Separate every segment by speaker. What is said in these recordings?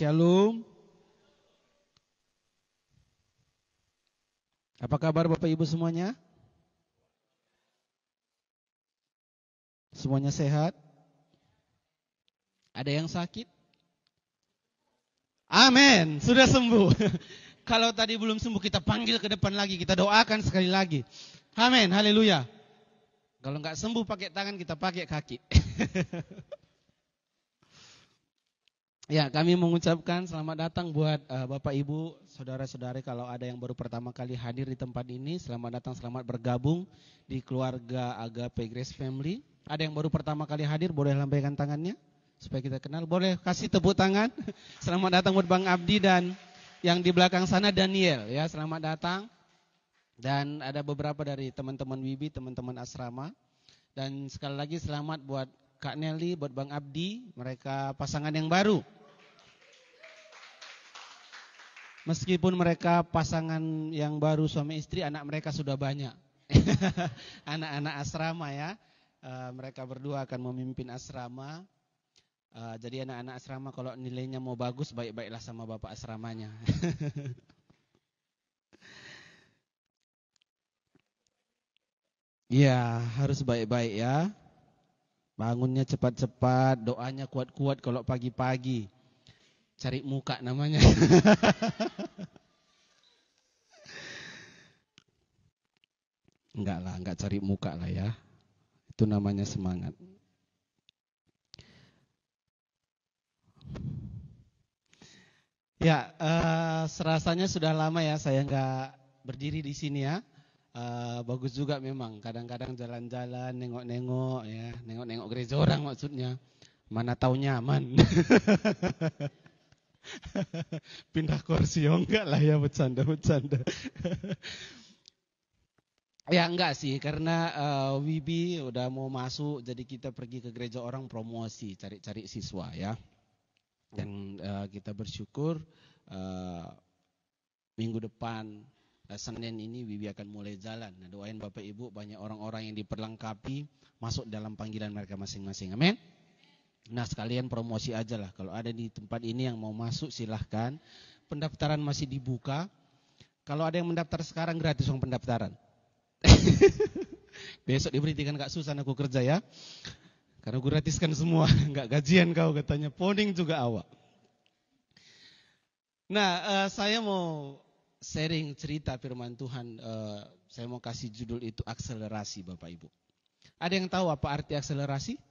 Speaker 1: Shalom. Apa kabar Bapak Ibu semuanya? Semuanya sehat? Ada yang sakit? Amin, sudah sembuh. Kalau tadi belum sembuh kita panggil ke depan lagi, kita doakan sekali lagi. Amin, haleluya. Kalau enggak sembuh pakai tangan, kita pakai kaki. Ya, kami mengucapkan selamat datang buat Bapak Ibu, saudara-saudari kalau ada yang baru pertama kali hadir di tempat ini, selamat datang, selamat bergabung di keluarga Agape Grace Family. Ada yang baru pertama kali hadir, boleh lambaikan tangannya supaya kita kenal. Boleh kasih tepuk tangan. Selamat datang buat Bang Abdi dan yang di belakang sana Daniel, ya, selamat datang. Dan ada beberapa dari teman-teman Wibi, teman-teman asrama. Dan sekali lagi selamat buat Kak Nelly, buat Bang Abdi, mereka pasangan yang baru. Meskipun mereka pasangan yang baru suami istri, anak mereka sudah banyak. Anak-anak asrama ya. Mereka berdua akan memimpin asrama. Jadi anak-anak asrama kalau nilainya mau bagus, baik-baiklah sama bapak asramanya. Ya, harus baik-baik ya. Bangunnya cepat-cepat, doanya kuat-kuat kalau pagi-pagi. Cari muka namanya. Enggak lah, enggak cari muka lah ya. Itu namanya semangat. Ya, serasanya sudah lama ya saya enggak berdiri di sini ya. Bagus juga memang. Kadang-kadang jalan-jalan, nengok-nengok ya, nengok-nengok gereja orang maksudnya. Mana tahu nyaman. Pindah kursi, oh enggak lah ya, bercanda. Ya enggak sih, karena Wibi udah mau masuk, jadi kita pergi ke gereja orang promosi, cari-cari siswa ya. Dan kita bersyukur minggu depan Senin ini Wibi akan mulai jalan. Nah, doain Bapak Ibu banyak orang-orang yang diperlengkapi masuk dalam panggilan mereka masing-masing. Amin. Nah, sekalian promosi aja lah. Kalau ada di tempat ini yang mau masuk silahkan. Pendaftaran masih dibuka. Kalau ada yang mendaftar sekarang gratis uang pendaftaran. Besok diberitikan Kak Susan aku kerja ya. Karena aku gratiskan semua. Enggak gajian kau katanya. Poning juga awak. Nah, saya mau sharing cerita firman Tuhan. Saya mau kasih judul itu akselerasi Bapak Ibu. Ada yang tahu apa arti akselerasi?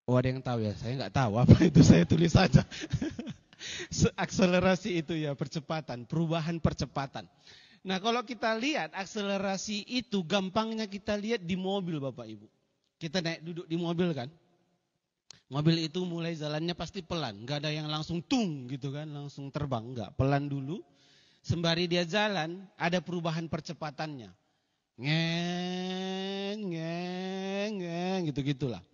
Speaker 1: Oh, ada yang tahu ya, saya nggak tahu apa itu, saya tulis saja. Akselerasi itu ya percepatan, perubahan percepatan. Nah kalau kita lihat akselerasi itu gampangnya kita lihat di mobil Bapak Ibu. Kita naik duduk di mobil kan. Mobil itu mulai jalannya pasti pelan, nggak ada yang langsung tung gitu kan, langsung terbang, nggak, pelan dulu. Sembari dia jalan ada perubahan percepatannya. Ngeng gitu-gitulah.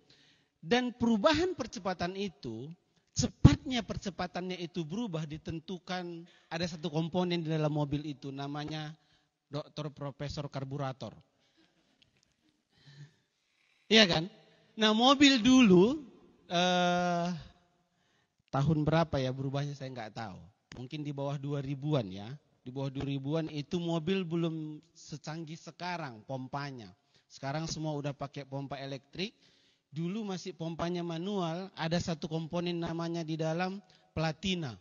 Speaker 1: Dan perubahan percepatan itu, cepatnya percepatannya itu berubah ditentukan ada satu komponen di dalam mobil itu namanya Dr. Profesor Karburator. Iya kan? Nah mobil dulu tahun berapa ya berubahnya saya nggak tahu. Mungkin di bawah 2000-an ya. Di bawah 2000-an itu mobil belum secanggih sekarang pompanya. Sekarang semua udah pakai pompa elektrik. Dulu masih pompanya manual, ada satu komponen namanya di dalam platina.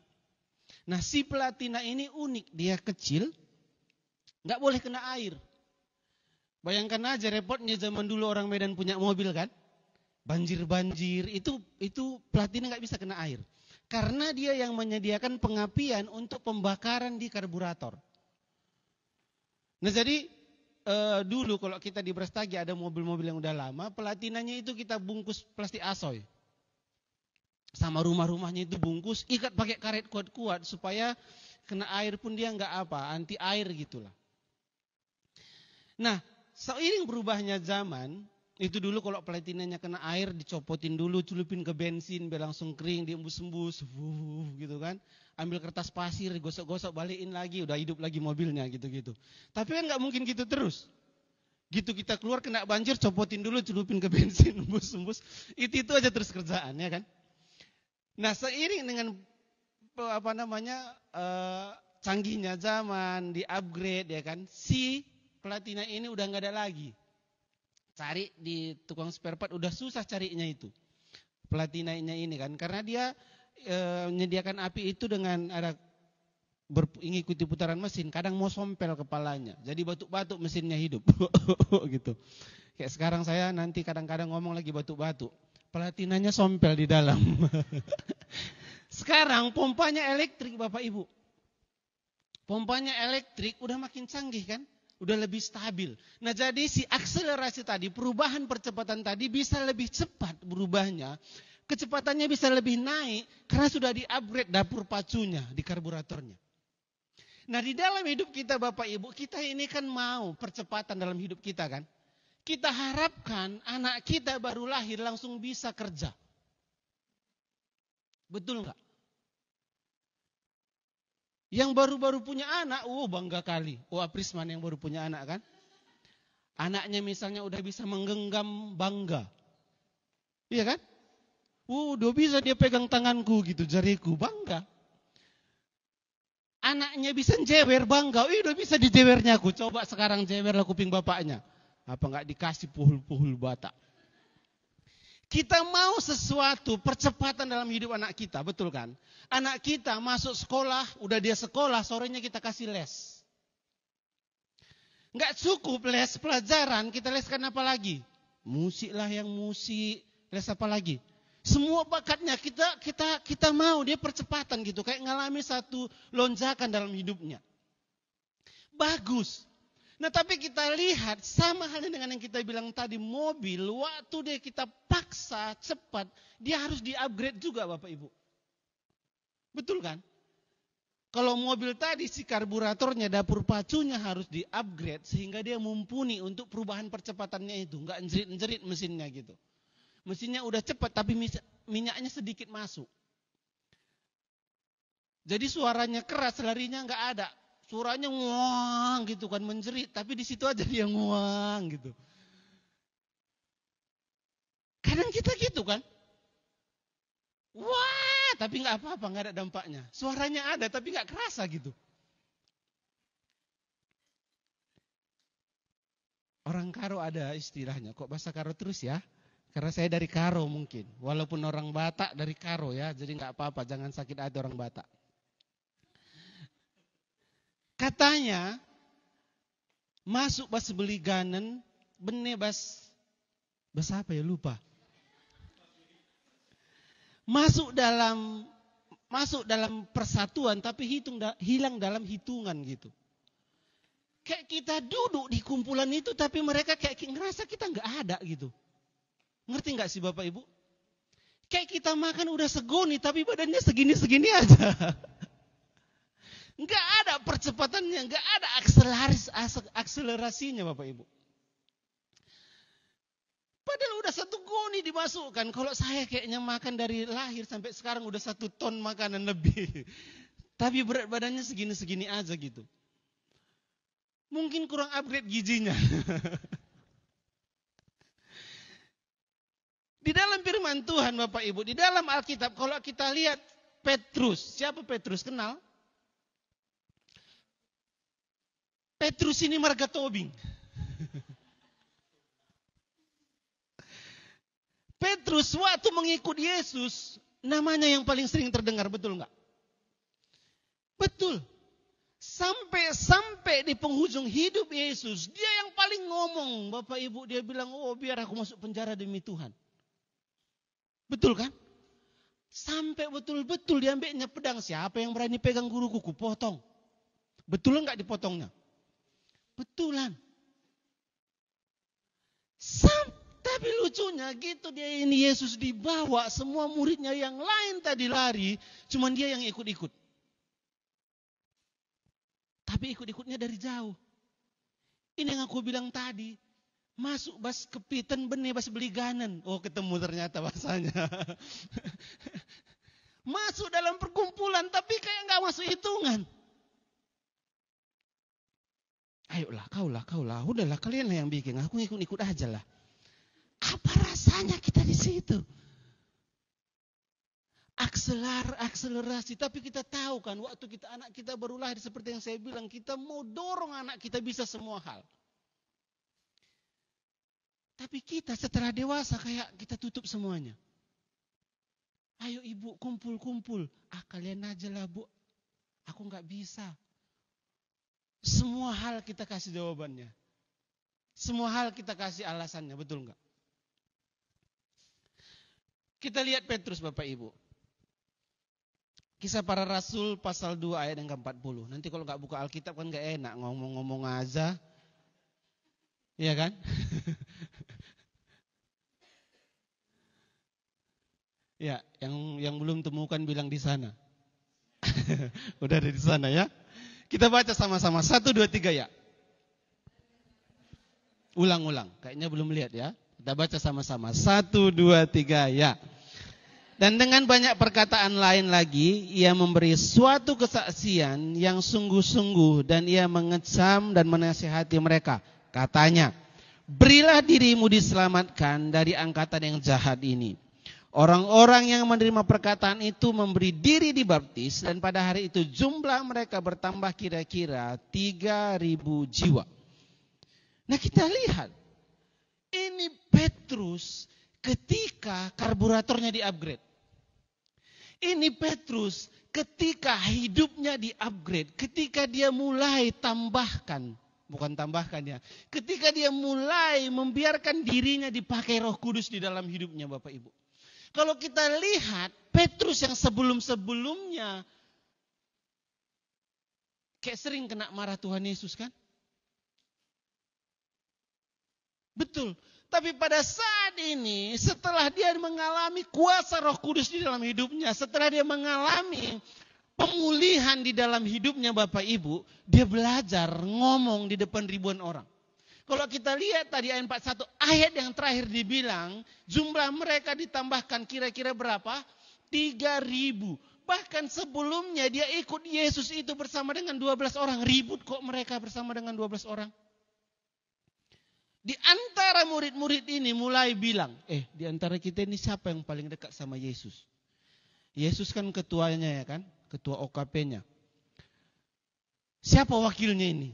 Speaker 1: Nah si platina ini unik, dia kecil, nggak boleh kena air. Bayangkan aja repotnya zaman dulu orang Medan punya mobil kan, banjir itu platina nggak bisa kena air. Karena dia yang menyediakan pengapian untuk pembakaran di karburator. Nah jadi dulu kalau kita di Brastagi ada mobil-mobil yang udah lama, platinanya itu kita bungkus plastik asoy. Sama rumah-rumahnya itu bungkus, ikat pakai karet kuat-kuat supaya kena air pun dia enggak apa, anti air gitulah. Nah, seiring berubahnya zaman, itu dulu kalau platinanya kena air dicopotin dulu, celupin ke bensin biar langsung kering, diembus-embus, gitu kan. Ambil kertas pasir, gosok-gosok, balikin lagi, udah hidup lagi mobilnya gitu-gitu. Tapi kan nggak mungkin gitu terus. Gitu kita keluar kena banjir, copotin dulu, celupin ke bensin, embus-embus. Itu aja terus kerjaan ya kan. Nah, seiring dengan canggihnya zaman, di-upgrade ya kan, si Platina ini udah nggak ada lagi. Cari di tukang spare part udah susah carinya itu. Platinanya ini kan, karena dia menyediakan api itu dengan ada mengikuti putaran mesin, kadang mau sompel kepalanya, jadi batuk-batuk mesinnya hidup, gitu. Kayak sekarang saya nanti kadang-kadang ngomong lagi batuk-batuk, platinanya sompel di dalam. Sekarang pompanya elektrik Bapak Ibu, pompanya elektrik udah makin canggih kan, udah lebih stabil. Nah jadi si akselerasi tadi, perubahan percepatan tadi bisa lebih cepat berubahnya, kecepatannya bisa lebih naik karena sudah di-upgrade dapur pacunya di karburatornya. Nah di dalam hidup kita Bapak Ibu, kita ini kan mau percepatan dalam hidup kita kan. Kita harapkan anak kita baru lahir langsung bisa kerja. Betul enggak? Yang baru-baru punya anak, bangga kali. Prisman yang baru punya anak kan. Anaknya misalnya udah bisa menggenggam bangga. Iya kan? Udah bisa dia pegang tanganku gitu, jariku, bangga. Anaknya bisa jewer, bangga. Udah bisa dijewernya aku. Coba sekarang jewerlah kuping bapaknya. Apa enggak dikasih puhul-puhul bata. Kita mau sesuatu percepatan dalam hidup anak kita, betul kan? Anak kita masuk sekolah, udah dia sekolah, sorenya kita kasih les. Enggak cukup les pelajaran, kita leskan apa lagi? Musik lah yang musik, les apa lagi? Semua bakatnya kita mau dia percepatan gitu, kayak ngalami satu lonjakan dalam hidupnya. Bagus. Nah tapi kita lihat sama halnya dengan yang kita bilang tadi, mobil waktu dia kita paksa cepat, dia harus di-upgrade juga Bapak Ibu. Betul kan? Kalau mobil tadi si karburatornya, dapur pacunya harus di-upgrade sehingga dia mumpuni untuk perubahan percepatannya itu, enggak njerit-njerit mesinnya gitu. Mesinnya udah cepat tapi minyaknya sedikit masuk. Jadi suaranya keras, larinya enggak ada. Suaranya nguang gitu kan, menjerit, tapi di situ aja dia nguang gitu. Kadang kita gitu kan. Wah, tapi enggak apa-apa, enggak ada dampaknya. Suaranya ada tapi enggak kerasa gitu. Orang Karo ada istilahnya, kok bahasa Karo terus ya? Karena saya dari Karo mungkin, walaupun orang Batak dari Karo ya, jadi nggak apa-apa, jangan sakit hati orang Batak. Katanya masuk bas beli ganen, bene bas apa ya lupa. Masuk dalam persatuan tapi hilang dalam hitungan gitu. Kayak kita duduk di kumpulan itu tapi mereka kayak ngerasa kita nggak ada gitu. Ngerti nggak sih Bapak Ibu? Kayak kita makan udah segoni tapi badannya segini-segini aja. Nggak ada percepatannya, nggak ada akselerasinya Bapak Ibu. Padahal udah 1 goni dimasukkan. Kalau saya kayaknya makan dari lahir sampai sekarang udah 1 ton makanan lebih. Tapi berat badannya segini-segini aja gitu. Mungkin kurang upgrade gizinya. Di dalam firman Tuhan Bapak Ibu, di dalam Alkitab kalau kita lihat Petrus, siapa Petrus kenal? Petrus ini marga Tobing. Petrus waktu mengikut Yesus, namanya yang paling sering terdengar, betul enggak? Betul. Sampai di penghujung hidup Yesus, dia yang paling ngomong, Bapak Ibu, dia bilang, biar aku masuk penjara demi Tuhan. Betul kan? Sampai betul-betul diambilnya pedang. Siapa yang berani pegang guruku, ku potong. Betul enggak dipotongnya? Betulan. Tapi lucunya gitu dia ini Yesus dibawa, semua muridnya yang lain tadi lari, cuman dia yang ikut-ikut. Tapi ikut-ikutnya dari jauh. Ini yang aku bilang tadi. Masuk bas kepitan bene bas beli ganan. Ketemu ternyata bahasanya. Masuk dalam perkumpulan tapi kayak gak masuk hitungan. Ayolah kaulah. Udahlah kalianlah yang bikin. Aku ikut-ikut aja lah. Apa rasanya kita di situ? akselerasi. Tapi kita tahu kan, waktu anak kita baru lahir, seperti yang saya bilang, kita mau dorong anak kita bisa semua hal. Tapi kita setelah dewasa kayak kita tutup semuanya. Ayo ibu, kumpul-kumpul. Kalian aja lah bu, aku gak bisa. Semua hal kita kasih jawabannya. Semua hal kita kasih alasannya, betul gak? Kita lihat Petrus Bapak Ibu. Kisah Para Rasul pasal 2 ayat yang ke-40. Nanti kalau gak buka Alkitab kan gak enak, ngomong-ngomong aja. Iya kan? Ya, yang belum temukan bilang di sana. Udah ada di sana ya. Kita baca sama-sama 1, 2, 3 ya. Ulang-ulang. Kayaknya belum lihat ya. Kita baca sama-sama 1, 2, 3 ya. Dan dengan banyak perkataan lain lagi, ia memberi suatu kesaksian yang sungguh-sungguh dan ia mengecam dan menasihati mereka. Katanya, berilah dirimu diselamatkan dari angkatan yang jahat ini. Orang-orang yang menerima perkataan itu memberi diri dibaptis dan pada hari itu jumlah mereka bertambah kira-kira 3.000 jiwa. Nah kita lihat, ini Petrus ketika karburatornya di-upgrade. Ini Petrus ketika hidupnya di-upgrade, ketika dia mulai ketika dia mulai membiarkan dirinya dipakai Roh Kudus di dalam hidupnya Bapak Ibu. Kalau kita lihat Petrus yang sebelum-sebelumnya kayak sering kena marah Tuhan Yesus kan? Betul. Tapi pada saat ini, setelah dia mengalami kuasa Roh Kudus di dalam hidupnya, setelah dia mengalami pemulihan di dalam hidupnya Bapak Ibu, dia belajar ngomong di depan ribuan orang. Kalau kita lihat tadi ayat 41, ayat yang terakhir dibilang, jumlah mereka ditambahkan kira-kira berapa? 3.000. Bahkan sebelumnya dia ikut Yesus itu bersama dengan 12 orang. Ribut kok mereka bersama dengan 12 orang. Di antara murid-murid ini mulai bilang, di antara kita ini siapa yang paling dekat sama Yesus? Yesus kan ketuanya ya kan, ketua OKP-nya. Siapa wakilnya ini?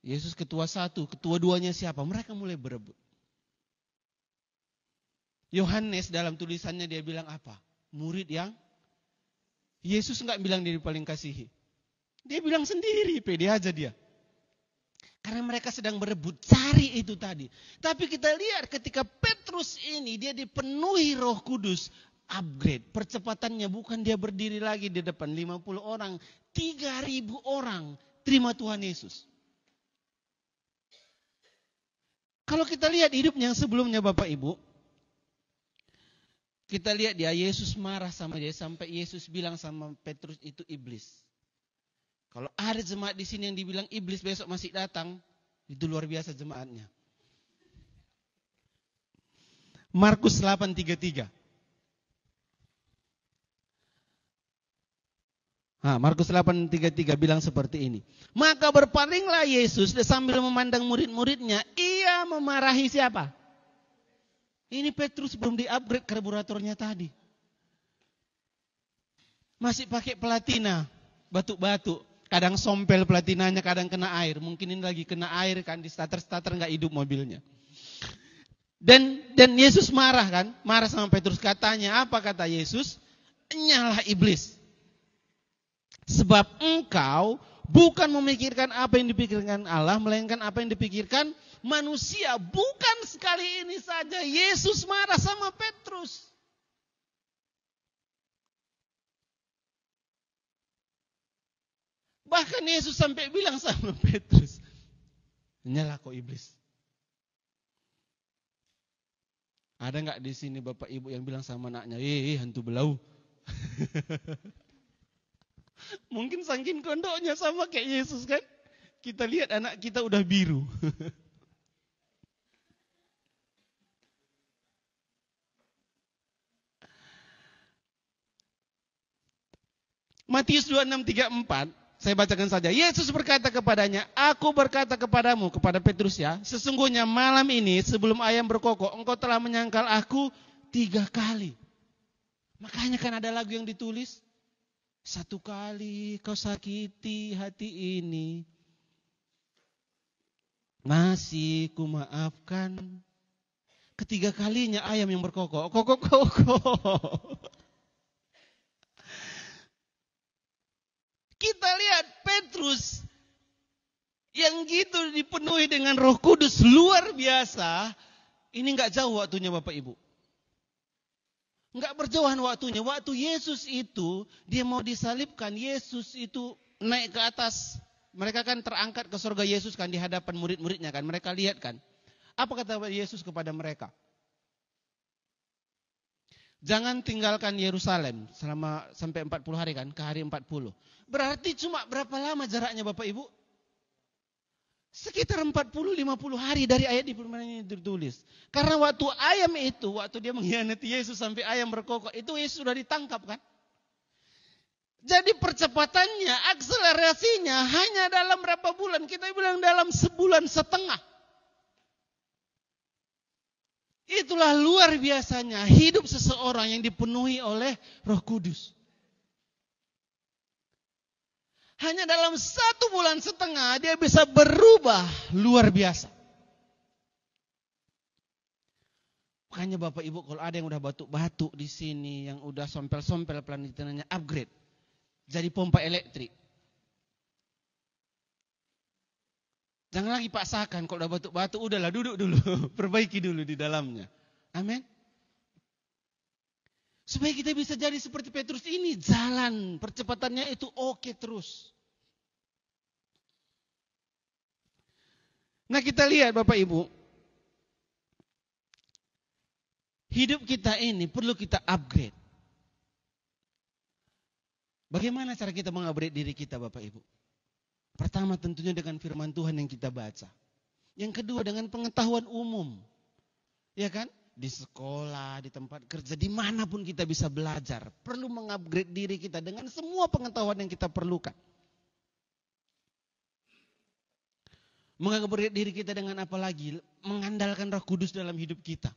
Speaker 1: Yesus ketua 1, ketua 2-nya siapa? Mereka mulai berebut. Yohanes dalam tulisannya dia bilang apa? Murid yang Yesus enggak bilang dia paling kasihi. Dia bilang sendiri, pede aja dia. Karena mereka sedang berebut, cari itu tadi. Tapi kita lihat ketika Petrus ini, dia dipenuhi Roh Kudus, upgrade. Percepatannya bukan dia berdiri lagi di depan 50 orang, 3.000 orang terima Tuhan Yesus. Kalau kita lihat hidupnya yang sebelumnya Bapak Ibu, kita lihat dia Yesus marah sama dia sampai Yesus bilang sama Petrus itu iblis. Kalau ada jemaat di sini yang dibilang iblis besok masih datang, itu luar biasa jemaatnya. Markus 8:33. Markus 8:33 bilang seperti ini. Maka berpalinglah Yesus sambil memandang murid-muridnya, ia memarahi siapa? Ini Petrus belum di-upgrade karburatornya tadi. Masih pakai platina, batu-batu. Kadang sompel platinanya, kadang kena air. Mungkin ini lagi kena air kan, di starter nggak hidup mobilnya. Dan Yesus marah kan, marah sama Petrus. Katanya, apa kata Yesus? Nyalah iblis. Sebab engkau bukan memikirkan apa yang dipikirkan Allah, melainkan apa yang dipikirkan manusia. Bukan sekali ini saja Yesus marah sama Petrus. Bahkan Yesus sampai bilang sama Petrus, nyalah kau iblis. Ada nggak di sini bapak ibu yang bilang sama anaknya, hantu belau? Mungkin saking kondoknya sama kayak Yesus kan? Kita lihat anak kita udah biru. Matius 26:34. Saya bacakan saja. Yesus berkata kepadanya, aku berkata kepadamu, kepada Petrus ya, sesungguhnya malam ini sebelum ayam berkokok, engkau telah menyangkal aku 3 kali. Makanya kan ada lagu yang ditulis, satu kali kau sakiti hati ini, masih ku maafkan. Ketiga kalinya ayam yang berkokok, kokok, kokok. Kita lihat Petrus yang gitu dipenuhi dengan Roh Kudus luar biasa. Ini enggak jauh waktunya Bapak Ibu. Enggak berjauhan waktunya. Waktu Yesus itu dia mau disalibkan, Yesus itu naik ke atas. Mereka kan terangkat ke surga Yesus kan di hadapan murid-muridnya kan. Mereka lihat kan. Apa kata Yesus kepada mereka? Jangan tinggalkan Yerusalem sampai 40 hari kan, ke hari 40. Berarti cuma berapa lama jaraknya Bapak Ibu? Sekitar 40-50 hari dari ayat di firman ini ditulis. Karena waktu ayam itu, waktu dia mengkhianati Yesus sampai ayam berkokok, itu Yesus sudah ditangkap kan? Jadi percepatannya, akselerasinya hanya dalam berapa bulan? Kita bilang dalam sebulan setengah. Itulah luar biasanya hidup seseorang yang dipenuhi oleh Roh Kudus. Hanya dalam 1 bulan setengah dia bisa berubah luar biasa. Makanya Bapak Ibu kalau ada yang udah batuk-batuk di sini, yang udah sompel-sompel pelanitannya upgrade. Jadi pompa elektrik. Jangan lagi paksakan kalau udah batuk-batuk, udahlah duduk dulu, perbaiki dulu di dalamnya. Amin. Supaya kita bisa jadi seperti Petrus ini, jalan percepatannya itu oke terus. Nah kita lihat Bapak Ibu, hidup kita ini perlu kita upgrade. Bagaimana cara kita mengupgrade diri kita Bapak Ibu? Pertama tentunya dengan firman Tuhan yang kita baca. Yang kedua dengan pengetahuan umum. Ya kan? Di sekolah, di tempat kerja, dimanapun kita bisa belajar. Perlu mengupgrade diri kita dengan semua pengetahuan yang kita perlukan. Mengupgrade diri kita dengan apa lagi? Mengandalkan Roh Kudus dalam hidup kita.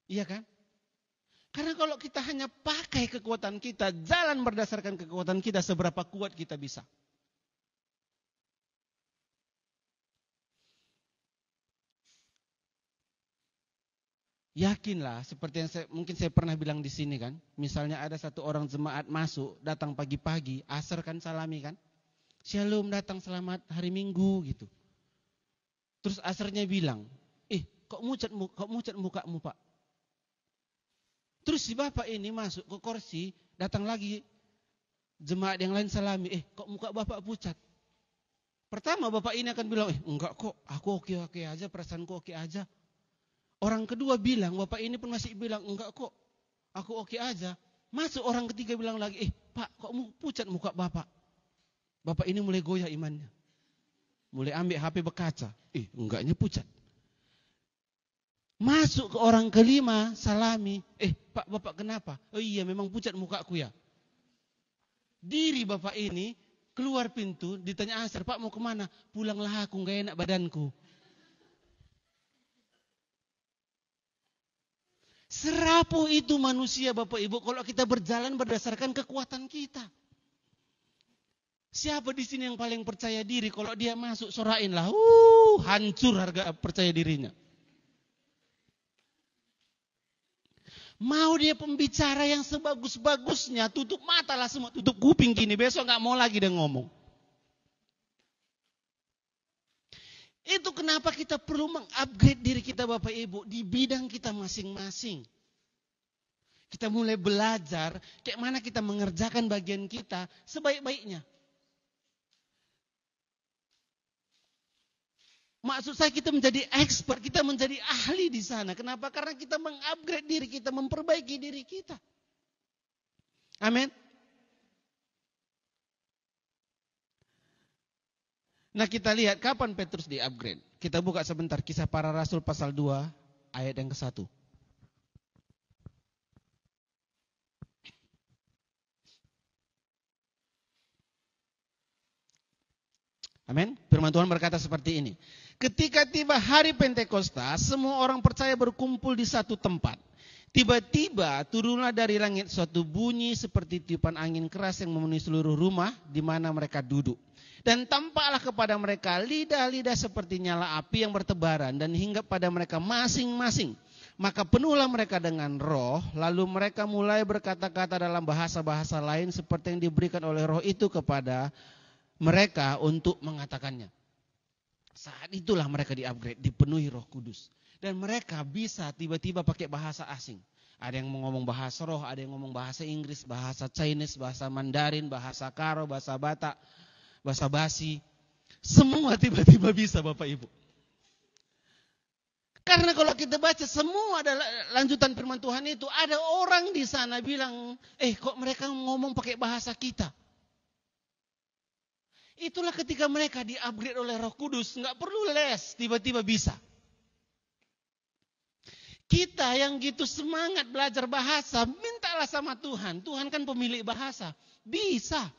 Speaker 1: Iya kan? Karena kalau kita hanya pakai kekuatan kita, jalan berdasarkan kekuatan kita, seberapa kuat kita bisa. Yakinlah, seperti yang mungkin saya pernah bilang di sini kan. Misalnya ada satu orang jemaat masuk, datang pagi-pagi, asar kan salami kan. Shalom, datang selamat hari Minggu gitu. Terus asarnya bilang, kok mucat mukamu Pak? Terus si bapak ini masuk ke kursi, datang lagi jemaat yang lain salami, kok muka bapak pucat? Pertama bapak ini akan bilang, enggak kok, aku oke-oke aja, perasaanku oke aja. Orang kedua bilang, bapak ini pun masih bilang, enggak kok, aku oke aja. Masuk orang ketiga bilang lagi, Pak, kok pucat muka bapak? Bapak ini mulai goyah imannya. Mulai ambil HP berkaca, enggaknya pucat. Masuk ke orang kelima, salami, Pak, bapak kenapa? Oh iya, memang pucat mukaku ya. Diri bapak ini keluar pintu, ditanya asar, Pak mau kemana? Pulanglah aku, gak enak badanku. Serapuh itu manusia Bapak Ibu kalau kita berjalan berdasarkan kekuatan kita. Siapa di sini yang paling percaya diri kalau dia masuk sorainlah, hancur harga percaya dirinya. Mau dia pembicara yang sebagus-bagusnya, tutup mata lah semua, tutup kuping gini, besok gak mau lagi dia ngomong. Itu kenapa kita perlu mengupgrade diri kita Bapak Ibu di bidang kita masing-masing. Kita mulai belajar kayak mana kita mengerjakan bagian kita sebaik-baiknya. Maksud saya kita menjadi expert, kita menjadi ahli di sana. Kenapa? Karena kita mengupgrade diri kita, memperbaiki diri kita. Amin. Nah kita lihat kapan Petrus di-upgrade. Kita buka sebentar Kisah Para Rasul pasal 2 ayat yang ke-1. Amin. Firman Tuhan berkata seperti ini. Ketika tiba hari Pentakosta, semua orang percaya berkumpul di satu tempat. Tiba-tiba turunlah dari langit suatu bunyi seperti tiupan angin keras yang memenuhi seluruh rumah di mana mereka duduk. Dan tampaklah kepada mereka lidah-lidah seperti nyala api yang bertebaran dan hinggap pada mereka masing-masing. Maka penuhlah mereka dengan roh, lalu mereka mulai berkata-kata dalam bahasa-bahasa lain seperti yang diberikan oleh roh itu kepada mereka untuk mengatakannya. Saat itulah mereka di-upgrade, dipenuhi Roh Kudus. Dan mereka bisa tiba-tiba pakai bahasa asing. Ada yang ngomong bahasa roh, ada yang ngomong bahasa Inggris, bahasa Chinese, bahasa Mandarin, bahasa Karo, bahasa Batak, bahasa Basi. Semua tiba-tiba bisa Bapak Ibu. Karena kalau kita baca semua adalah lanjutan firman Tuhan itu, ada orang di sana bilang, kok mereka ngomong pakai bahasa kita? Itulah ketika mereka di-upgrade oleh Roh Kudus, nggak perlu les, tiba-tiba bisa. Kita yang gitu semangat belajar bahasa, mintalah sama Tuhan. Tuhan kan pemilik bahasa, bisa.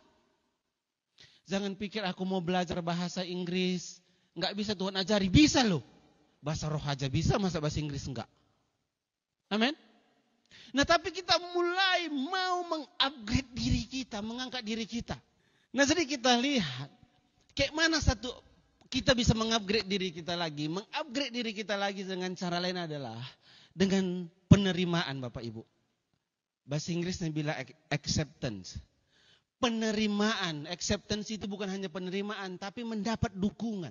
Speaker 1: Jangan pikir aku mau belajar bahasa Inggris, nggak bisa Tuhan ajari, bisa loh. Bahasa roh aja bisa, masa bahasa Inggris enggak? Amin. Nah tapi kita mulai mau mengupgrade diri kita, mengangkat diri kita. Nah jadi kita lihat, kayak mana satu kita bisa mengupgrade diri kita lagi. Mengupgrade diri kita lagi dengan cara lain adalah dengan penerimaan Bapak Ibu. Bahasa Inggrisnya bilang acceptance. Penerimaan, acceptance itu bukan hanya penerimaan, tapi mendapat dukungan.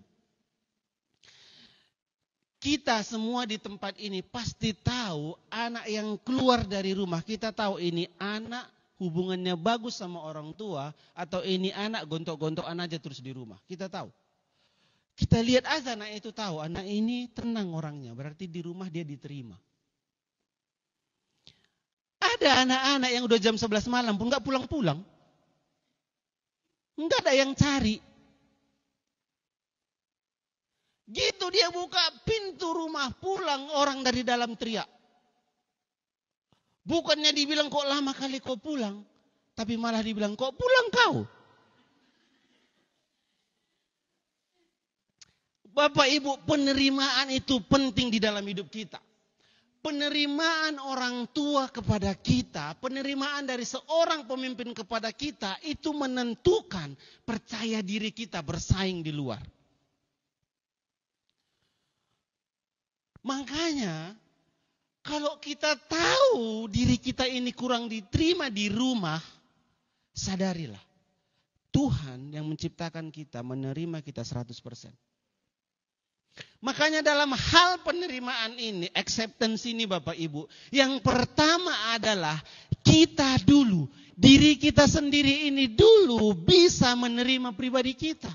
Speaker 1: Kita semua di tempat ini pasti tahu anak yang keluar dari rumah. Kita tahu ini anak hubungannya bagus sama orang tua, atau ini anak gontok-gontokan aja terus di rumah. Kita tahu. Kita lihat aja anak itu tahu, anak ini tenang orangnya, berarti di rumah dia diterima. Ada anak-anak yang udah jam 11 malam pun gak pulang-pulang. Enggak ada yang cari. Gitu dia buka pintu rumah, pulang orang dari dalam teriak. Bukannya dibilang kok lama kali kau pulang, tapi malah dibilang kok pulang kau. Bapak Ibu, penerimaan itu penting di dalam hidup kita. Penerimaan orang tua kepada kita, penerimaan dari seorang pemimpin kepada kita, itu menentukan percaya diri kita bersaing di luar. Makanya, kalau kita tahu diri kita ini kurang diterima di rumah, sadarilah. Tuhan yang menciptakan kita, menerima kita 100%. Makanya dalam hal penerimaan ini, acceptance ini Bapak Ibu, yang pertama adalah kita dulu, diri kita sendiri ini dulu bisa menerima pribadi kita.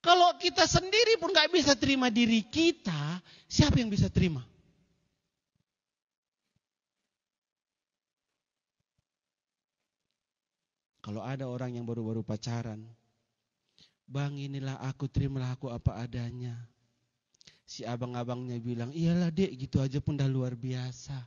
Speaker 1: Kalau kita sendiri pun gak bisa terima diri kita, siapa yang bisa terima? Kalau ada orang yang baru-baru pacaran, Bang, inilah aku, terimalah aku apa adanya. Si abang-abangnya bilang, iyalah dek, gitu aja pun dah luar biasa.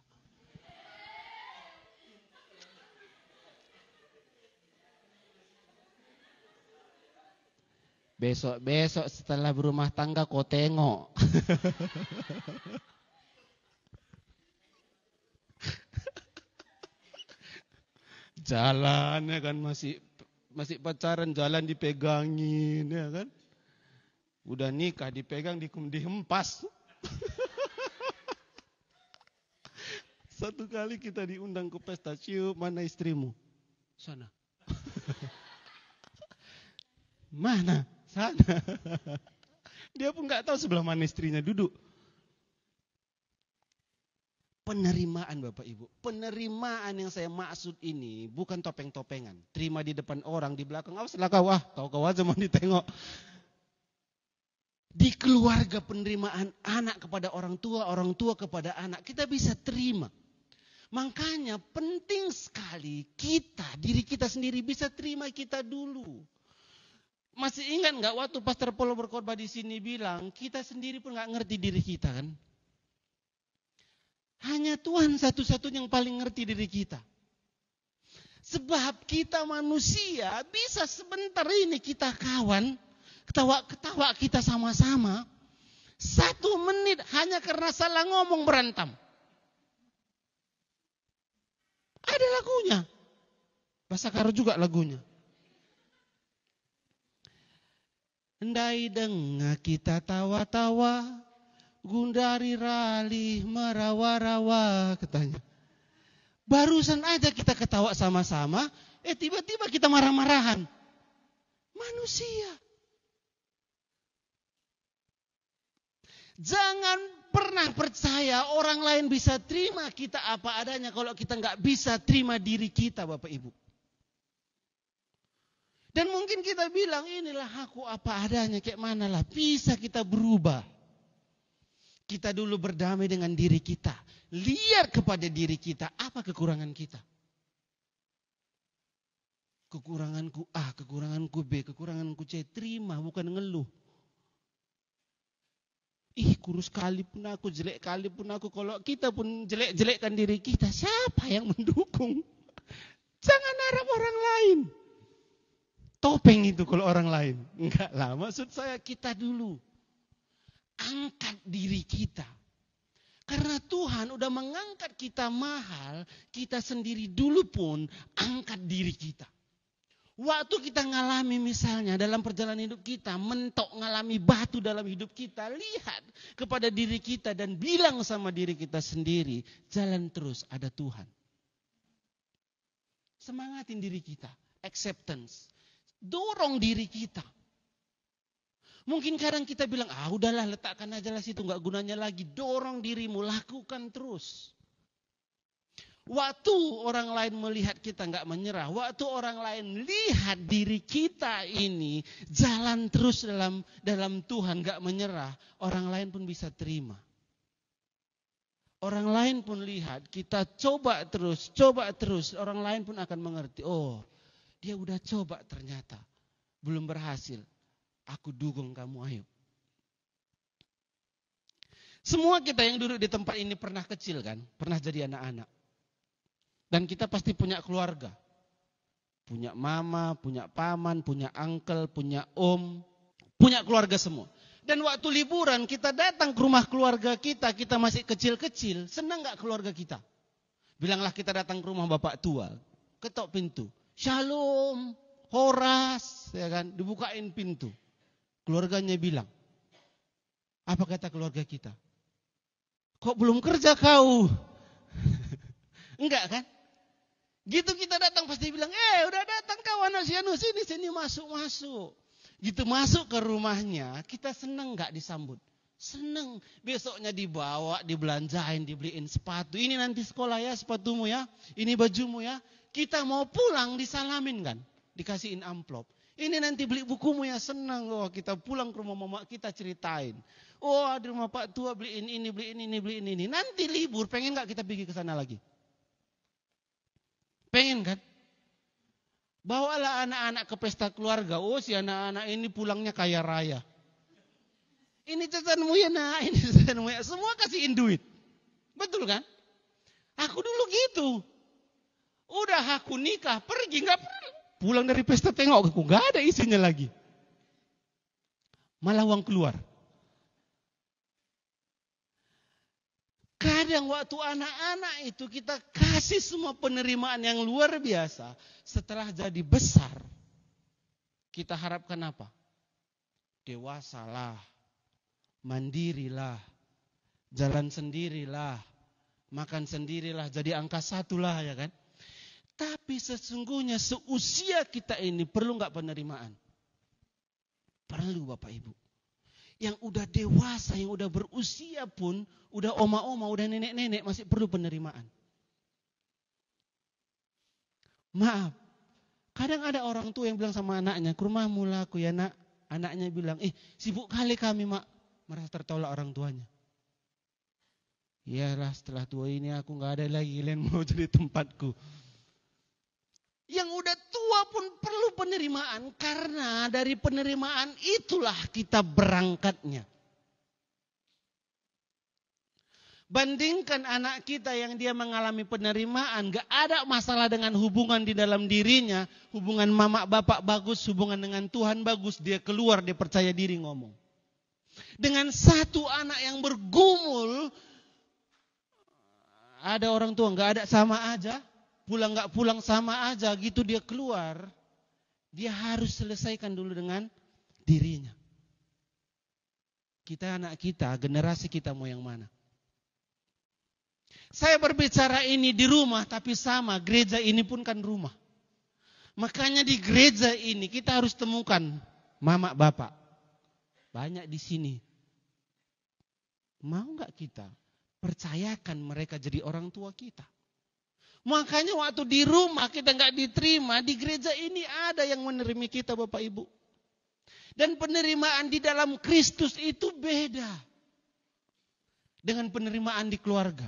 Speaker 1: Besok-besok setelah berumah tangga kau tengok. Jalannya kan masih pacaran, jalan dipegangin, ya kan? Udah nikah dipegang, dihempas. Satu kali kita diundang ke pesta, cium, mana istrimu? Sana. Mana? Sana. Dia pun nggak tahu sebelah mana istrinya duduk. Penerimaan Bapak Ibu, penerimaan yang saya maksud ini bukan topeng-topengan. Terima di depan orang, di belakang, awaslah kau aja mau ditengok. Di keluarga penerimaan anak kepada orang tua kepada anak, kita bisa terima. Makanya penting sekali kita, diri kita sendiri bisa terima kita dulu. Masih ingat nggak waktu Pastor Polo berkhotbah di sini bilang, kita sendiri pun nggak ngerti diri kita kan? Hanya Tuhan satu-satunya yang paling ngerti diri kita. Sebab kita manusia bisa sebentar ini kita kawan, ketawa-ketawa kita sama-sama. 1 menit hanya karena salah ngomong berantem. Ada lagunya. Bahasa Karo juga lagunya. Ndai dengar kita tawa-tawa, gundari ralih merawa-rawa, katanya. Barusan aja kita ketawa sama-sama, tiba-tiba kita marah-marahan. Manusia. Jangan pernah percaya orang lain bisa terima kita apa adanya kalau kita nggak bisa terima diri kita, Bapak Ibu. Dan mungkin kita bilang, inilah aku apa adanya, kayak mana lah. Bisa kita berubah. Kita dulu berdamai dengan diri kita. Lihat kepada diri kita, apa kekurangan kita. Kekuranganku A, kekuranganku B, kekuranganku C. Terima, bukan ngeluh. Kurus kali pun aku, jelek kali pun aku. Kalau kita pun jelek-jelekkan diri kita, siapa yang mendukung? Jangan harap orang lain. Topeng itu kalau orang lain. Enggak lah, maksud saya kita dulu. Angkat diri kita. Karena Tuhan udah mengangkat kita mahal, kita sendiri dulu pun angkat diri kita. Waktu kita ngalami misalnya dalam perjalanan hidup kita, mentok ngalami batu dalam hidup kita, lihat kepada diri kita dan bilang sama diri kita sendiri, jalan terus, ada Tuhan. Semangatin diri kita, acceptance. Dorong diri kita. Mungkin kadang kita bilang, udahlah letakkan aja lah situ, gak gunanya lagi. Dorong dirimu, lakukan terus. Waktu orang lain melihat kita gak menyerah, waktu orang lain lihat diri kita ini jalan terus dalam Tuhan gak menyerah, orang lain pun bisa terima. Orang lain pun lihat kita coba terus, orang lain pun akan mengerti, dia udah coba ternyata, belum berhasil. Aku dukung kamu, ayo. Semua kita yang duduk di tempat ini pernah kecil kan? Pernah jadi anak-anak. Dan kita pasti punya keluarga. Punya mama, punya paman, punya uncle, punya om. Punya keluarga semua. Dan waktu liburan kita datang ke rumah keluarga kita masih kecil-kecil. Senang gak keluarga kita? Bilanglah kita datang ke rumah bapak tua. Ketok pintu. Shalom, Horas, ya kan, dibukain pintu. Keluarganya bilang, apa kata keluarga kita? Kok belum kerja kau? Enggak kan? Gitu kita datang pasti bilang, udah datang kau anak sianu, sini masuk. Gitu masuk ke rumahnya, kita seneng gak disambut? Seneng. Besoknya dibawa, dibelanjain, dibeliin sepatu. Ini nanti sekolah ya sepatumu ya, ini bajumu ya. Kita mau pulang disalamin kan, dikasihin amplop. Ini nanti beli bukumu ya, senang. Kita pulang ke rumah mama kita ceritain. Di rumah Pak Tua beliin ini. Nanti libur, pengen gak kita pergi ke sana lagi? Pengen kan? Bawalah anak-anak ke pesta keluarga. Si anak-anak ini pulangnya kaya raya. Ini jajanmu ya nak, ini jajanmu ya. Semua kasihin duit. Betul kan? Aku dulu gitu. Udah aku nikah, pergi gak perlu. Pulang dari pesta tengok aku, gak ada isinya lagi. Malah uang keluar. Kadang waktu anak-anak itu kita kasih semua penerimaan yang luar biasa. Setelah jadi besar, kita harapkan apa? Dewasalah, mandirilah, jalan sendirilah, makan sendirilah, jadi angka 1 lah ya kan. Tapi sesungguhnya seusia kita ini perlu gak penerimaan? Perlu Bapak Ibu. Yang udah dewasa, yang udah berusia pun, udah oma-oma, udah nenek-nenek masih perlu penerimaan. Maaf, kadang ada orang tua yang bilang sama anaknya, ke rumahmu lah aku ya nak. Anaknya bilang, sibuk kali kami mak. Merasa tertolak orang tuanya. Iyalah setelah tua ini aku gak ada lagi kalian mau jadi tempatku. Yang udah tua pun perlu penerimaan, karena dari penerimaan itulah kita berangkatnya. Bandingkan anak kita yang dia mengalami penerimaan, gak ada masalah dengan hubungan di dalam dirinya, hubungan mama bapak bagus, hubungan dengan Tuhan bagus, dia keluar, dia percaya diri ngomong. Dengan satu anak yang bergumul, ada orang tua nggak ada sama aja, pulang nggak pulang sama aja, gitu dia keluar. Dia harus selesaikan dulu dengan dirinya. Kita anak kita, generasi kita mau yang mana? Saya berbicara ini di rumah, tapi sama, gereja ini pun kan rumah. Makanya di gereja ini kita harus temukan mama bapak. Banyak di sini. Mau nggak kita percayakan mereka jadi orang tua kita? Makanya waktu di rumah kita nggak diterima, di gereja ini ada yang menerima kita Bapak Ibu. Dan penerimaan di dalam Kristus itu beda dengan penerimaan di keluarga.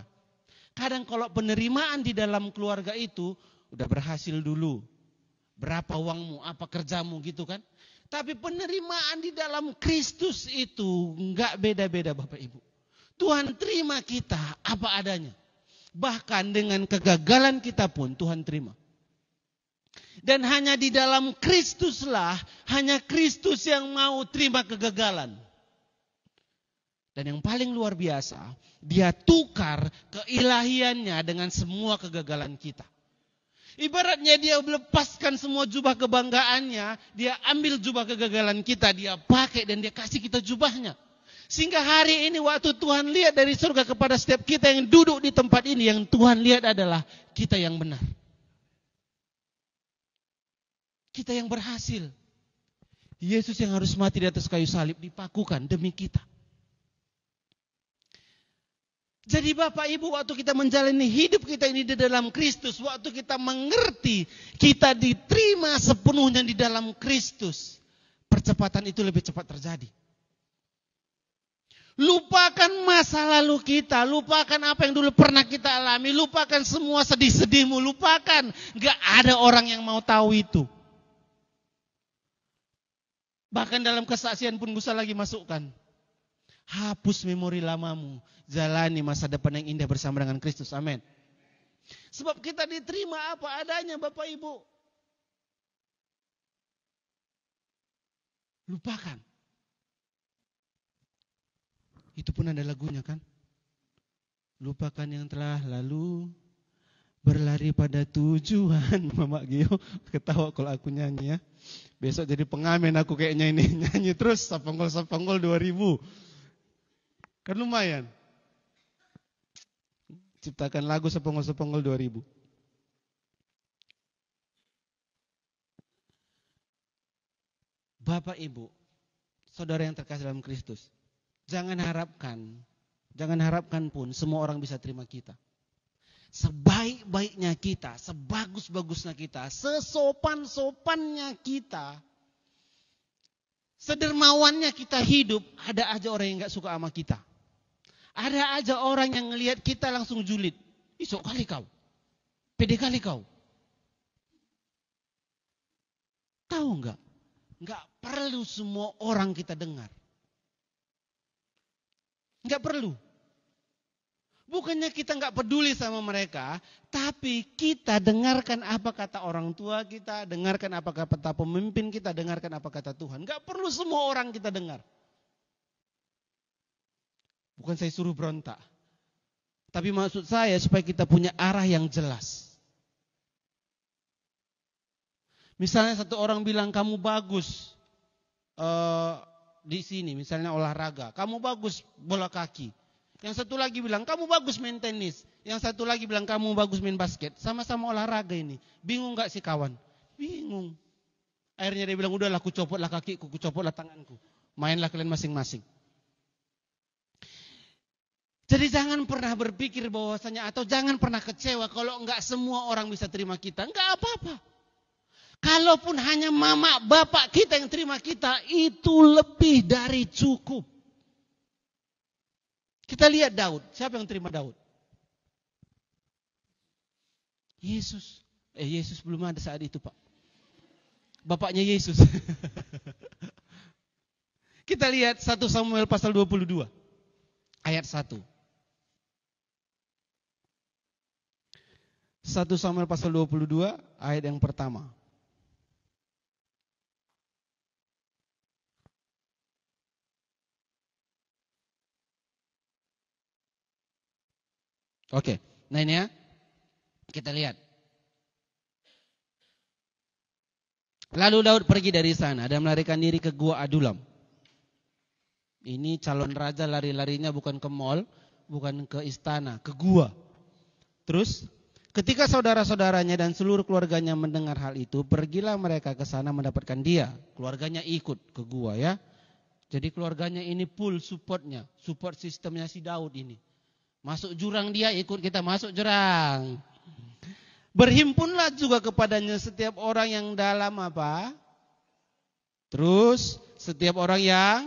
Speaker 1: Kadang kalau penerimaan di dalam keluarga itu udah berhasil dulu. Berapa uangmu, apa kerjamu gitu kan. Tapi penerimaan di dalam Kristus itu nggak beda-beda Bapak Ibu. Tuhan terima kita apa adanya. Bahkan dengan kegagalan kita pun Tuhan terima. Dan hanya di dalam Kristuslah, hanya Kristus yang mau terima kegagalan. Dan yang paling luar biasa, dia tukar keilahiannya dengan semua kegagalan kita. Ibaratnya dia melepaskan semua jubah kebanggaannya, dia ambil jubah kegagalan kita, dia pakai dan dia kasih kita jubahnya. Sehingga hari ini waktu Tuhan lihat dari surga kepada setiap kita yang duduk di tempat ini, yang Tuhan lihat adalah kita yang benar. Kita yang berhasil. Yesus yang harus mati di atas kayu salib dipakukan demi kita. Jadi Bapak Ibu, waktu kita menjalani hidup kita ini di dalam Kristus, waktu kita mengerti kita diterima sepenuhnya di dalam Kristus, percepatan itu lebih cepat terjadi. Lupakan masa lalu kita, lupakan apa yang dulu pernah kita alami, lupakan semua sedih-sedihmu, lupakan. Gak ada orang yang mau tahu itu. Bahkan dalam kesaksian pun Gusta lagi masukkan. Hapus memori lamamu, jalani masa depan yang indah bersama dengan Kristus. Amin. Sebab kita diterima apa adanya Bapak Ibu. Lupakan. Itu pun ada lagunya kan. Lupakan yang telah lalu, berlari pada tujuan. Mama Gio ketawa kalau aku nyanyi ya. Besok jadi pengamen aku kayaknya ini. Nyanyi terus Saponggol 2000. Kan lumayan. Ciptakan lagu Saponggol 2000. Bapak Ibu, saudara yang terkasih dalam Kristus. Jangan harapkan pun semua orang bisa terima kita. Sebaik-baiknya kita, sebagus-bagusnya kita, sesopan-sopannya kita, sedermawannya kita hidup, ada aja orang yang gak suka sama kita. Ada aja orang yang ngelihat kita langsung julid. Isok kali kau, pede kali kau. Tahu gak? Gak perlu semua orang kita dengar. Gak perlu. Bukannya kita gak peduli sama mereka, tapi kita dengarkan apa kata orang tua kita, dengarkan apa kata pemimpin kita, dengarkan apa kata Tuhan. Gak perlu semua orang kita dengar. Bukan saya suruh berontak. Tapi maksud saya supaya kita punya arah yang jelas. Misalnya satu orang bilang kamu bagus di sini, misalnya olahraga, kamu bagus bola kaki. Yang satu lagi bilang kamu bagus main tenis. Yang satu lagi bilang kamu bagus main basket. Sama-sama olahraga ini. Bingung gak sih kawan? Bingung. Akhirnya dia bilang udahlah, aku copotlah kakiku, aku copotlah tanganku. Mainlah kalian masing-masing. Jadi jangan pernah berpikir bahwasanya atau jangan pernah kecewa kalau enggak semua orang bisa terima kita. Enggak apa-apa. Kalaupun hanya mama bapak kita yang terima kita, itu lebih dari cukup. Kita lihat Daud. Siapa yang terima Daud? Yesus. Yesus belum ada saat itu Pak. Bapaknya Yesus. Kita lihat 1 Samuel pasal 22. Ayat 1. 1 Samuel pasal 22 ayat yang pertama. Oke, nah ini ya, kita lihat. Lalu Daud pergi dari sana dan melarikan diri ke Gua Adulam. Ini calon raja lari-larinya bukan ke mall, bukan ke istana, ke gua. Terus, ketika saudara-saudaranya dan seluruh keluarganya mendengar hal itu, pergilah mereka ke sana mendapatkan dia. Keluarganya ikut ke gua ya. Jadi keluarganya ini full supportnya, support sistemnya si Daud ini. Masuk jurang dia ikut kita masuk jurang. Berhimpunlah juga kepadanya setiap orang yang dalam apa? Terus setiap orang yang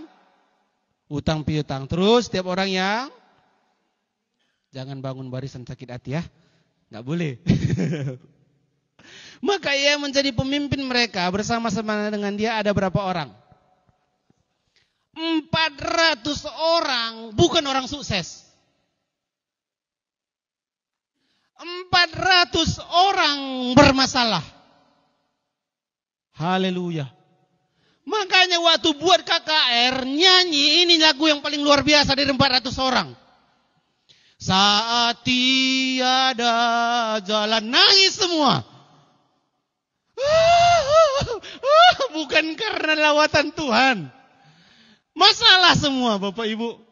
Speaker 1: utang piutang. Terus setiap orang yang jangan bangun barisan sakit hati ya. Enggak boleh. Maka ia menjadi pemimpin mereka, bersama-sama dengan dia ada berapa orang? 400 orang, bukan orang sukses. 400 orang bermasalah. Haleluya. Makanya waktu buat KKR nyanyi ini lagu yang paling luar biasa dari 400 orang. Saat tiada jalan, nangis semua. Bukan karena lawatan Tuhan. Masalah semua Bapak Ibu.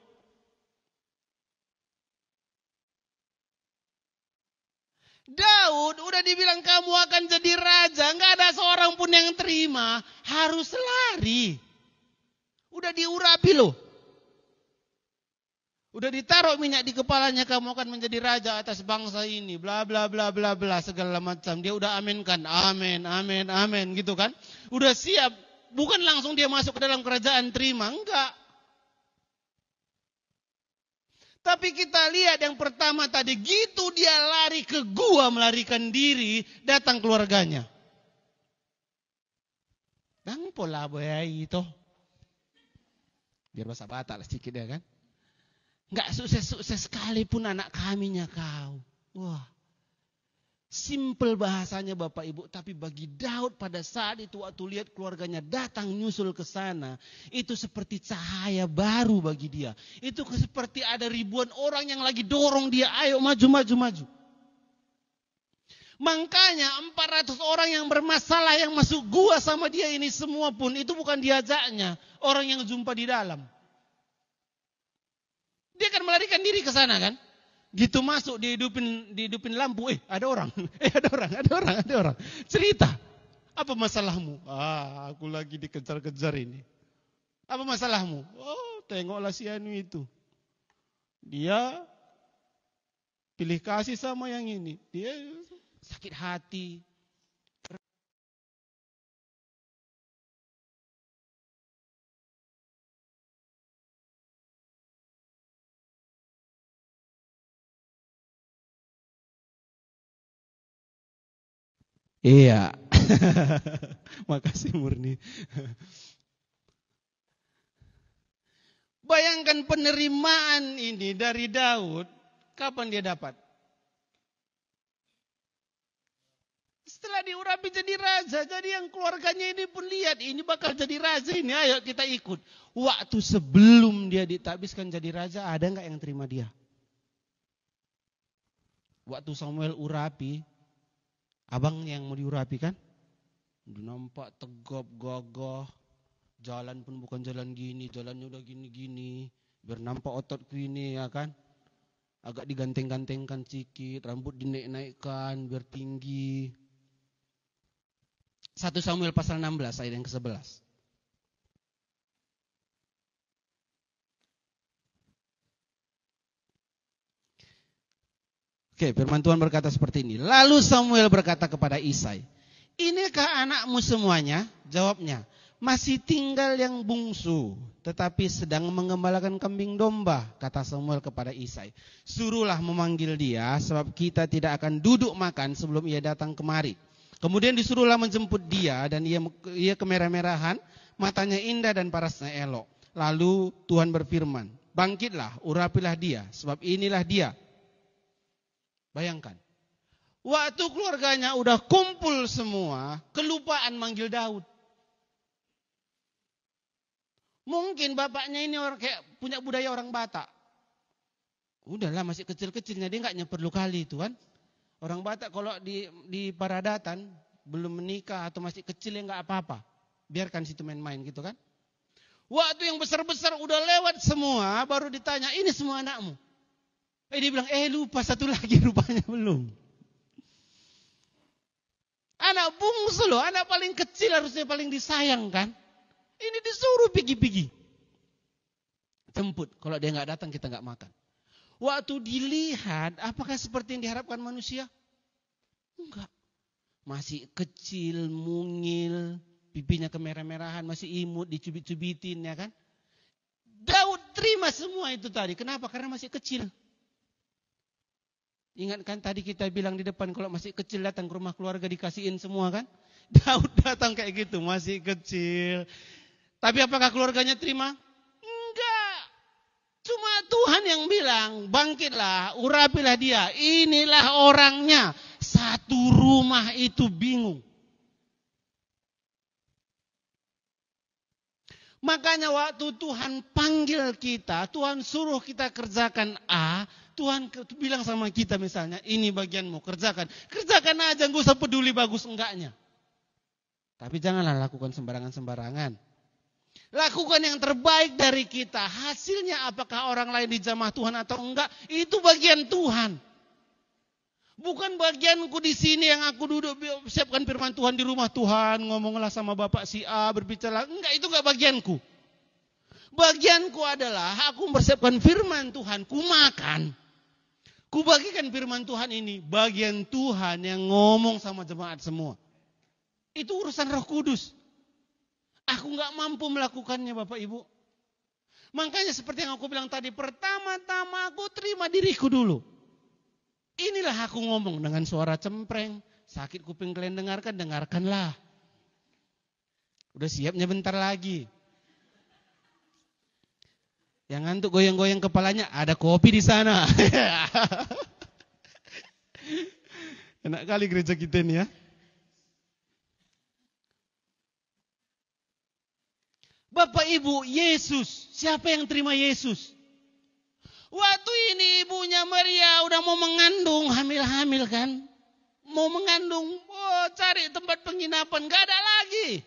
Speaker 1: Daud udah dibilang kamu akan jadi raja, nggak ada seorang pun yang terima, harus lari. Udah diurapi loh. Udah ditaruh minyak di kepalanya, kamu akan menjadi raja atas bangsa ini, bla bla bla bla bla segala macam. Dia udah aminkan, amin, amin, amin gitu kan. Udah siap, bukan langsung dia masuk ke dalam kerajaan terima, enggak. Tapi kita lihat yang pertama tadi, gitu dia lari ke gua melarikan diri, datang keluarganya. Bang pola boy itu. Biar bahasa Batak lah sedikit ya kan. Enggak sukses-sukses sekalipun anak kaminya kau. Wah. Simple bahasanya Bapak Ibu, tapi bagi Daud pada saat itu waktu lihat keluarganya datang nyusul ke sana, itu seperti cahaya baru bagi dia. Itu seperti ada ribuan orang yang lagi dorong dia, ayo maju, maju, maju. Makanya 400 orang yang bermasalah yang masuk gua sama dia ini semua pun itu bukan diajaknya, orang yang jumpa di dalam. Dia akan melarikan diri ke sana kan? Gitu masuk dihidupin lampu, ada orang, ada orang. Cerita, apa masalahmu? Aku lagi dikejar-kejar ini. Apa masalahmu? Oh, tengoklah si Anu itu. Dia pilih kasih sama yang ini. Dia sakit hati. Iya. Makasih Murni. Bayangkan penerimaan ini dari Daud, kapan dia dapat? Setelah diurapi jadi raja, jadi yang keluarganya ini pun lihat, ini bakal jadi raja ini, ayo kita ikut. Waktu sebelum dia ditabiskan jadi raja, ada enggak yang terima dia? Waktu Samuel urapi, abang yang mau diurapi kan? Udah nampak tegap, gagah. Jalan pun bukan jalan gini, jalannya udah gini-gini. Biar nampak ototku ini ya kan. Agak diganteng-gantengkan sedikit, rambut dinaik-naikkan biar tinggi. 1 Samuel pasal 16 ayat yang ke-11. Oke, firman Tuhan berkata seperti ini. Lalu Samuel berkata kepada Isai, inikah anakmu semuanya? Jawabnya, masih tinggal yang bungsu, tetapi sedang mengembalakan kambing domba, kata Samuel kepada Isai. Suruhlah memanggil dia, sebab kita tidak akan duduk makan sebelum ia datang kemari. Kemudian disuruhlah menjemput dia, dan ia kemerah-merahan, matanya indah dan parasnya elok. Lalu Tuhan berfirman, bangkitlah, urapilah dia, sebab inilah dia. Bayangkan, waktu keluarganya udah kumpul semua, kelupaan manggil Daud. Mungkin bapaknya ini orang kayak punya budaya orang Batak. Udahlah masih kecil-kecilnya, dia nggak perlu kali itu kan. Orang Batak kalau di Paradatan belum menikah atau masih kecil ya nggak apa-apa. Biarkan situ main-main gitu kan. Waktu yang besar-besar udah lewat semua, baru ditanya, ini semua anakmu? Dia bilang, lupa satu lagi rupanya belum. Anak bungsu loh, anak paling kecil harusnya paling disayangkan. Ini disuruh pergi-pergi. Jemput, kalau dia nggak datang kita nggak makan. Waktu dilihat, apakah seperti yang diharapkan manusia? Enggak. Masih kecil, mungil, pipinya kemerah-merahan, masih imut, dicubit-cubitin ya kan. Daud terima semua itu tadi. Kenapa? Karena masih kecil. Ingat kan tadi kita bilang di depan kalau masih kecil datang ke rumah keluarga dikasihin semua kan. Daud datang kayak gitu, masih kecil. Tapi apakah keluarganya terima? Enggak. Cuma Tuhan yang bilang, bangkitlah, urapilah dia. Inilah orangnya. Satu rumah itu bingung. Makanya waktu Tuhan panggil kita, Tuhan suruh kita kerjakan A, Tuhan bilang sama kita misalnya, ini bagianmu, kerjakan. Kerjakan aja, gak usah peduli bagus enggaknya. Tapi janganlah lakukan sembarangan-sembarangan. Lakukan yang terbaik dari kita. Hasilnya apakah orang lain dijamah Tuhan atau enggak, itu bagian Tuhan. Bukan bagianku di sini yang aku duduk siapkan firman Tuhan di rumah Tuhan, ngomonglah sama Bapak si A, berbicara. Enggak, itu enggak bagianku. Bagianku adalah aku mempersiapkan firman Tuhan, ku makan. Ku bagikan firman Tuhan ini, bagian Tuhan yang ngomong sama jemaat semua. Itu urusan Roh Kudus. Aku enggak mampu melakukannya Bapak Ibu. Makanya seperti yang aku bilang tadi, pertama-tama aku terima diriku dulu. Inilah aku ngomong dengan suara cempreng. Sakit kuping kalian dengarkan, dengarkanlah. Udah siapnya bentar lagi. Yang ngantuk goyang-goyang kepalanya, ada kopi di sana. Enak kali gereja kita ini ya. Bapak Ibu, Yesus. Siapa yang terima Yesus? Waktu ini ibunya Maria udah mau mengandung, hamil-hamil kan. Mau mengandung, cari tempat penginapan, gak ada lagi.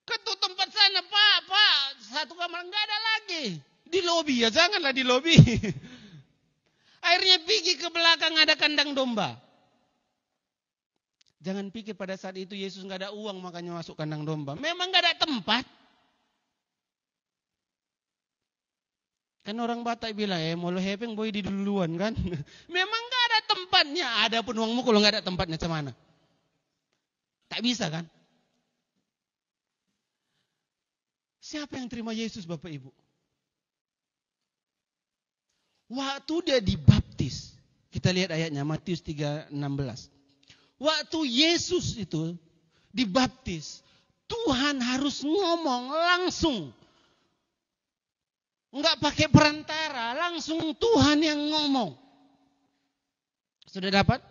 Speaker 1: Ketuk tempat sana, Pak, satu kamar, gak ada lagi. Di lobi ya, janganlah di lobi. Akhirnya pergi ke belakang ada kandang domba. Jangan pikir pada saat itu Yesus gak ada uang makanya masuk kandang domba. Memang gak ada tempat. Kan orang Batak bilang, mau lo hepeng boy di duluan kan. Memang gak ada tempatnya. Ada pun uangmu kalau gak ada tempatnya cemana. Tak bisa kan. Siapa yang terima Yesus Bapak Ibu? Waktu dia dibaptis. Kita lihat ayatnya Matius 3:16. Waktu Yesus itu dibaptis. Tuhan harus ngomong langsung. Enggak pakai perantara, langsung Tuhan yang ngomong. Sudah dapat?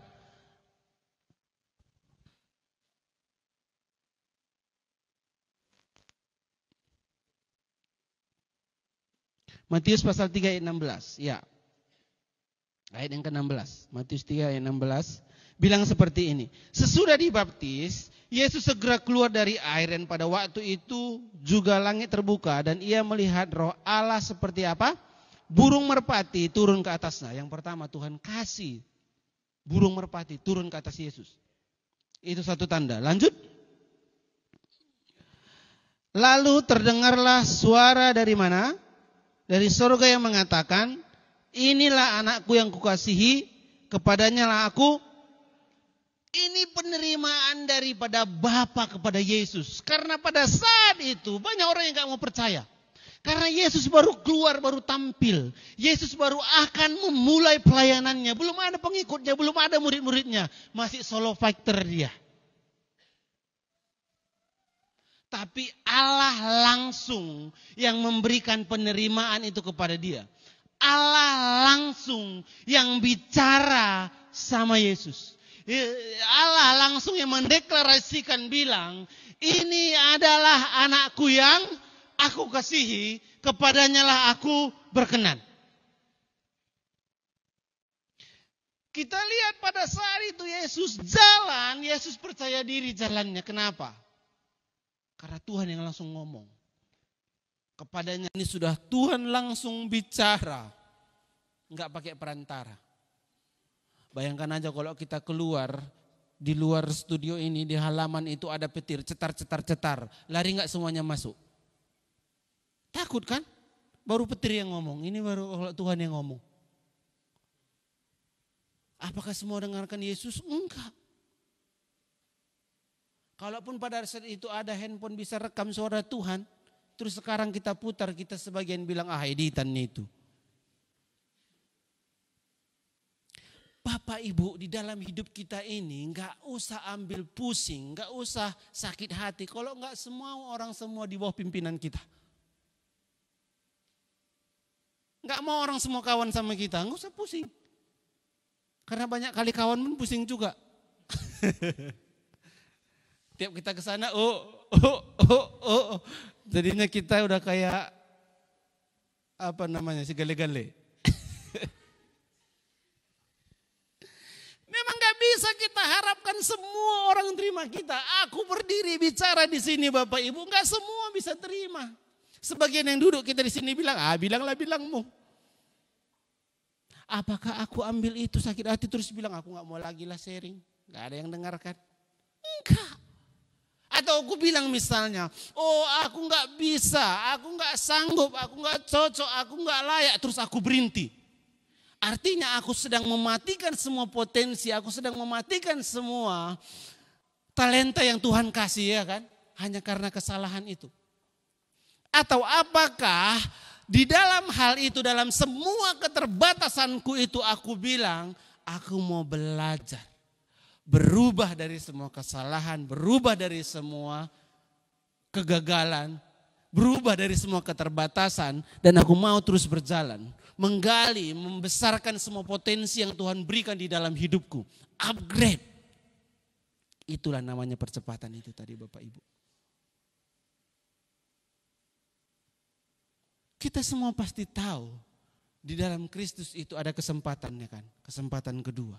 Speaker 1: Matius pasal 3 ayat 16. Ya. Ayat yang ke-16. Matius 3 ayat 16. Bilang seperti ini. Sesudah dibaptis, Yesus segera keluar dari air dan pada waktu itu juga langit terbuka dan ia melihat Roh Allah seperti apa? Burung merpati turun ke atasnya. Yang pertama Tuhan kasih burung merpati turun ke atas Yesus. Itu satu tanda. Lanjut. Lalu terdengarlah suara dari mana? Dari surga yang mengatakan, inilah anakku yang kukasihi, kepadanya lah aku. Ini penerimaan daripada Bapa kepada Yesus. Karena pada saat itu banyak orang yang gak mau percaya. Karena Yesus baru keluar, baru tampil. Yesus baru akan memulai pelayanannya. Belum ada pengikutnya, belum ada murid-muridnya. Masih solo fighter dia. Tapi Allah langsung yang memberikan penerimaan itu kepada dia. Allah langsung yang bicara sama Yesus. Allah langsung yang mendeklarasikan bilang, ini adalah anakku yang aku kasihi, kepadanya lah aku berkenan. Kita lihat pada saat itu Yesus jalan, Yesus percaya diri jalannya. Kenapa? Karena Tuhan yang langsung ngomong. Kepadanya ini sudah Tuhan langsung bicara. Enggak pakai perantara. Bayangkan aja kalau kita keluar, di luar studio ini, di halaman itu ada petir, cetar. Lari enggak semuanya masuk? Takut kan? Baru petir yang ngomong, ini baru Tuhan yang ngomong. Apakah semua dengarkan Yesus? Enggak. Kalaupun pada saat itu ada handphone bisa rekam suara Tuhan, terus sekarang kita putar, kita sebagian bilang editan itu. Bapak Ibu, di dalam hidup kita ini enggak usah ambil pusing, enggak usah sakit hati kalau enggak semua di bawah pimpinan kita. Enggak mau orang semua kawan sama kita, enggak usah pusing. Karena banyak kali kawan pun pusing juga. Tiap kita ke sana, jadinya kita udah kayak si gale-gale. Memang gak bisa kita harapkan semua orang terima kita. Aku berdiri bicara di sini Bapak Ibu, gak semua bisa terima. Sebagian yang duduk kita di sini bilang, bilangmu. Apakah aku ambil itu sakit hati terus bilang aku gak mau lagi lah sharing. Gak ada yang dengarkan. Enggak. Atau aku bilang misalnya, aku gak bisa, aku gak sanggup, aku gak cocok, aku gak layak. Terus aku berhenti. Artinya aku sedang mematikan semua potensi, aku sedang mematikan semua talenta yang Tuhan kasih ya kan. Hanya karena kesalahan itu. Atau apakah di dalam hal itu, dalam semua keterbatasanku itu aku bilang, aku mau belajar. Berubah dari semua kesalahan, berubah dari semua kegagalan, berubah dari semua keterbatasan. Dan aku mau terus berjalan, menggali, membesarkan semua potensi yang Tuhan berikan di dalam hidupku. Upgrade. Itulah namanya percepatan itu tadi Bapak Ibu. Kita semua pasti tahu di dalam Kristus itu ada kesempatannya kan, kesempatan kedua.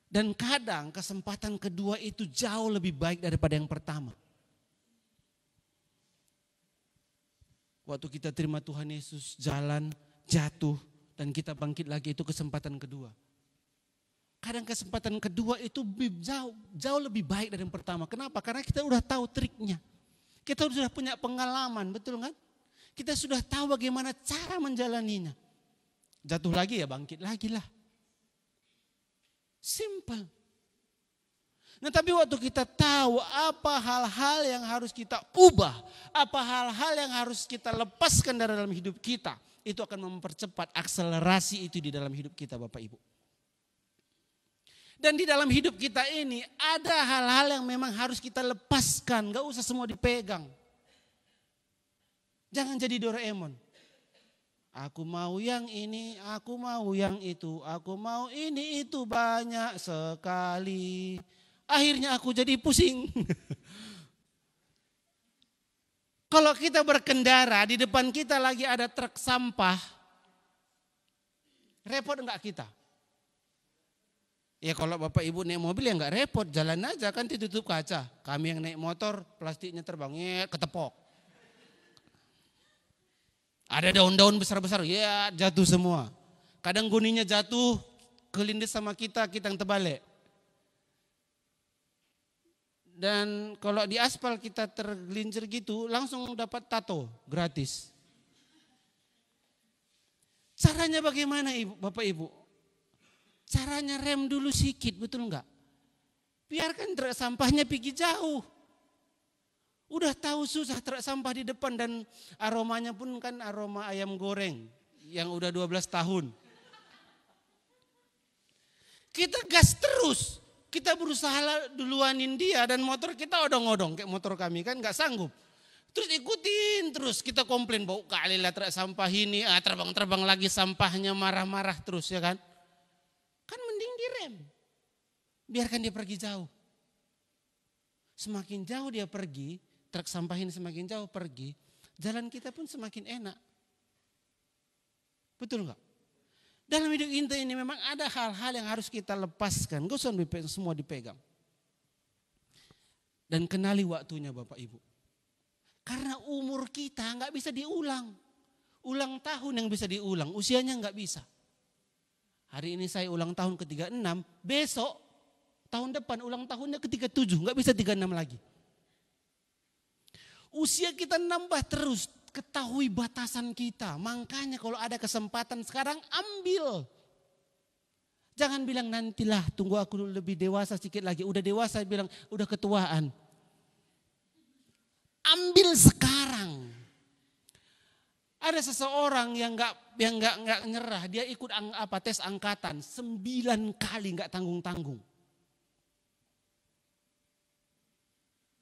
Speaker 1: Dan kadang kesempatan kedua itu jauh lebih baik daripada yang pertama. Waktu kita terima Tuhan Yesus, jalan, jatuh, dan kita bangkit lagi itu kesempatan kedua. Kadang kesempatan kedua itu jauh lebih baik dari yang pertama. Kenapa? Karena kita udah tahu triknya. Kita sudah punya pengalaman, betul kan? Kita sudah tahu bagaimana cara menjalaninya. Jatuh lagi ya bangkit lagi lah. Simple. Nah tapi waktu kita tahu apa hal-hal yang harus kita ubah, apa hal-hal yang harus kita lepaskan dari dalam hidup kita, itu akan mempercepat akselerasi itu di dalam hidup kita Bapak Ibu. Dan di dalam hidup kita ini ada hal-hal yang memang harus kita lepaskan, gak usah semua dipegang. Jangan jadi Doraemon. Aku mau yang ini, aku mau yang itu, aku mau ini itu banyak sekali. Akhirnya aku jadi pusing. Kalau kita berkendara, di depan kita lagi ada truk sampah. Repot enggak kita? Ya kalau Bapak Ibu naik mobil ya enggak repot, jalan aja kan ditutup kaca. Kami yang naik motor, plastiknya terbang, ketepok. Ada daun-daun besar-besar, ya jatuh semua. Kadang guninya jatuh, kelindes sama kita yang terbalik. Dan kalau di aspal kita tergelincir gitu, langsung dapat tato gratis. Caranya bagaimana Bapak Ibu? Caranya rem dulu sikit, betul enggak? Biarkan truk sampahnya pergi jauh. Udah tahu susah truk sampah di depan dan aromanya pun kan aroma ayam goreng yang udah 12 tahun. Kita gas terus. Kita berusaha duluanin dia dan motor kita odong-odong kayak motor kami kan gak sanggup. Terus ikutin terus kita komplain bau kali lah truk sampah ini, terbang-terbang lagi sampahnya marah-marah terus ya kan. Kan mending direm. Biarkan dia pergi jauh. Semakin jauh dia pergi, truk sampah ini semakin jauh pergi, jalan kita pun semakin enak. Betul enggak? Dalam hidup kita ini memang ada hal-hal yang harus kita lepaskan. Gak usah semua dipegang. Dan kenali waktunya Bapak Ibu. Karena umur kita nggak bisa diulang. Ulang tahun yang bisa diulang, usianya nggak bisa. Hari ini saya ulang tahun ke-36, besok tahun depan ulang tahunnya ke-37, nggak bisa 36 lagi. Usia kita nambah terus, ketahui batasan kita. Makanya kalau ada kesempatan sekarang ambil. Jangan bilang nantilah, tunggu aku lebih dewasa sedikit lagi. Udah dewasa bilang udah ketuaan. Ambil sekarang. Ada seseorang yang nggak nyerah, dia ikut tes angkatan 9 kali nggak tanggung-tanggung.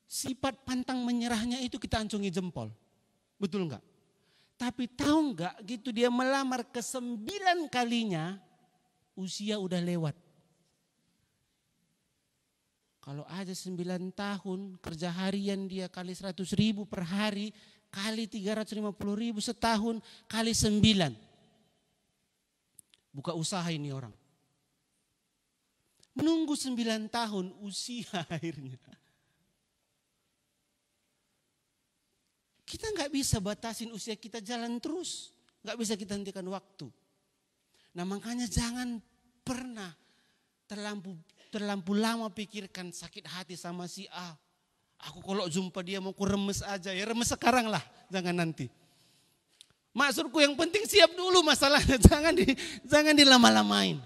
Speaker 1: Sifat pantang menyerahnya itu kita ancungi jempol, betul nggak? Tapi tahu nggak gitu dia melamar ke-9 kalinya, usia udah lewat. Kalau aja 9 tahun kerja harian dia kali 100.000 per hari, kali 350.000 setahun, kali 9. Buka usaha ini orang. Menunggu 9 tahun usia akhirnya. Kita nggak bisa batasin usia kita, jalan terus. Nggak bisa kita hentikan waktu. Nah makanya jangan pernah terlampau lama pikirkan sakit hati sama si A. Aku kalau jumpa dia mau ku remes aja, ya remes sekarang lah, jangan nanti. Maksudku yang penting siap dulu masalahnya, jangan dilama-lamain.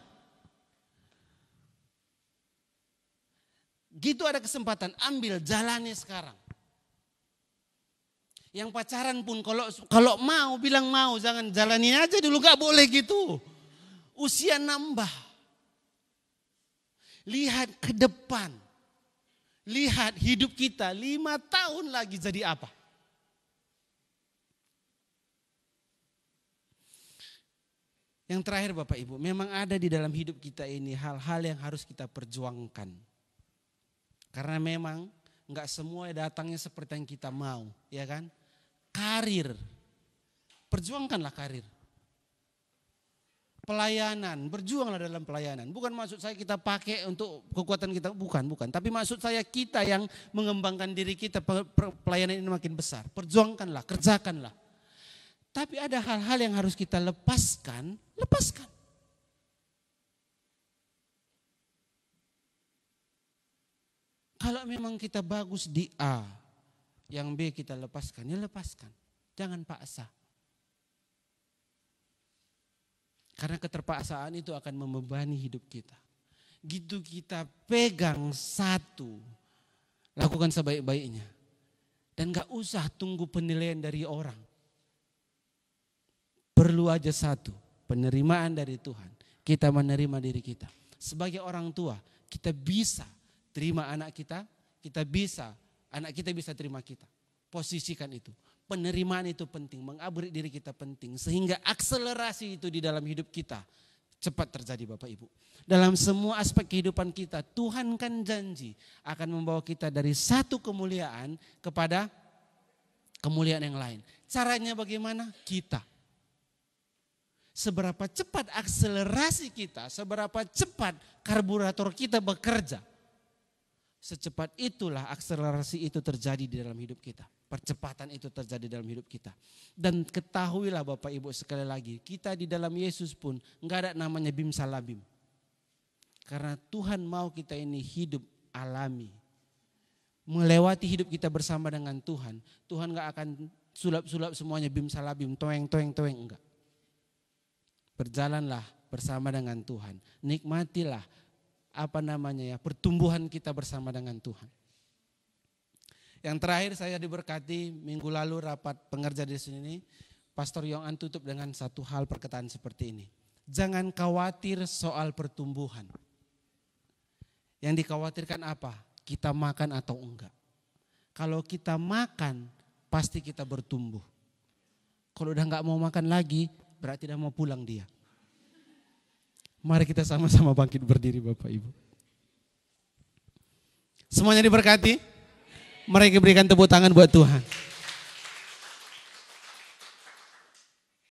Speaker 1: Gitu ada kesempatan, ambil, jalani sekarang. Yang pacaran pun kalau mau bilang mau, jangan jalani aja dulu, gak boleh gitu. Usia nambah. Lihat ke depan. Lihat hidup kita 5 tahun lagi jadi apa. Yang terakhir Bapak Ibu, memang ada di dalam hidup kita ini hal-hal yang harus kita perjuangkan. Karena memang enggak semua datangnya seperti yang kita mau, ya kan? Karir, perjuangkanlah karir. Pelayanan, berjuanglah dalam pelayanan. Bukan maksud saya kita pakai untuk kekuatan kita, bukan. Tapi maksud saya kita yang mengembangkan diri kita, pelayanan ini makin besar. Perjuangkanlah, kerjakanlah. Tapi ada hal-hal yang harus kita lepaskan. Kalau memang kita bagus di A, yang B kita lepaskan, ya lepaskan. Jangan paksa. Karena keterpaksaan itu akan membebani hidup kita. Gitu kita pegang satu, lakukan sebaik-baiknya. Dan gak usah tunggu penilaian dari orang. Perlu aja satu, penerimaan dari Tuhan. Kita menerima diri kita. Sebagai orang tua, kita bisa terima anak kita bisa, anak kita bisa terima kita. Posisikan itu. Penerimaan itu penting, mengupgrade diri kita penting. Sehingga akselerasi itu di dalam hidup kita cepat terjadi Bapak Ibu. Dalam semua aspek kehidupan kita, Tuhan kan janji akan membawa kita dari satu kemuliaan kepada kemuliaan yang lain. Caranya bagaimana? Kita. Seberapa cepat akselerasi kita, seberapa cepat karburator kita bekerja. Secepat itulah akselerasi itu terjadi di dalam hidup kita. Percepatan itu terjadi dalam hidup kita. Dan ketahuilah Bapak Ibu sekali lagi, kita di dalam Yesus pun enggak ada namanya bim salabim. Karena Tuhan mau kita ini hidup alami. Melewati hidup kita bersama dengan Tuhan. Tuhan enggak akan sulap-sulap semuanya bim salabim, toeng, enggak. Berjalanlah bersama dengan Tuhan. Nikmatilah pertumbuhan kita bersama dengan Tuhan. Yang terakhir saya diberkati minggu lalu rapat pengerja di sini, Pastor Yongan tutup dengan satu hal perkataan seperti ini. Jangan khawatir soal pertumbuhan. Yang dikhawatirkan apa? Kita makan atau enggak. Kalau kita makan, pasti kita bertumbuh. Kalau udah enggak mau makan lagi, berarti udah mau pulang dia. Mari kita sama-sama bangkit berdiri Bapak Ibu. Semuanya diberkati. Mari berikan tepuk tangan buat Tuhan.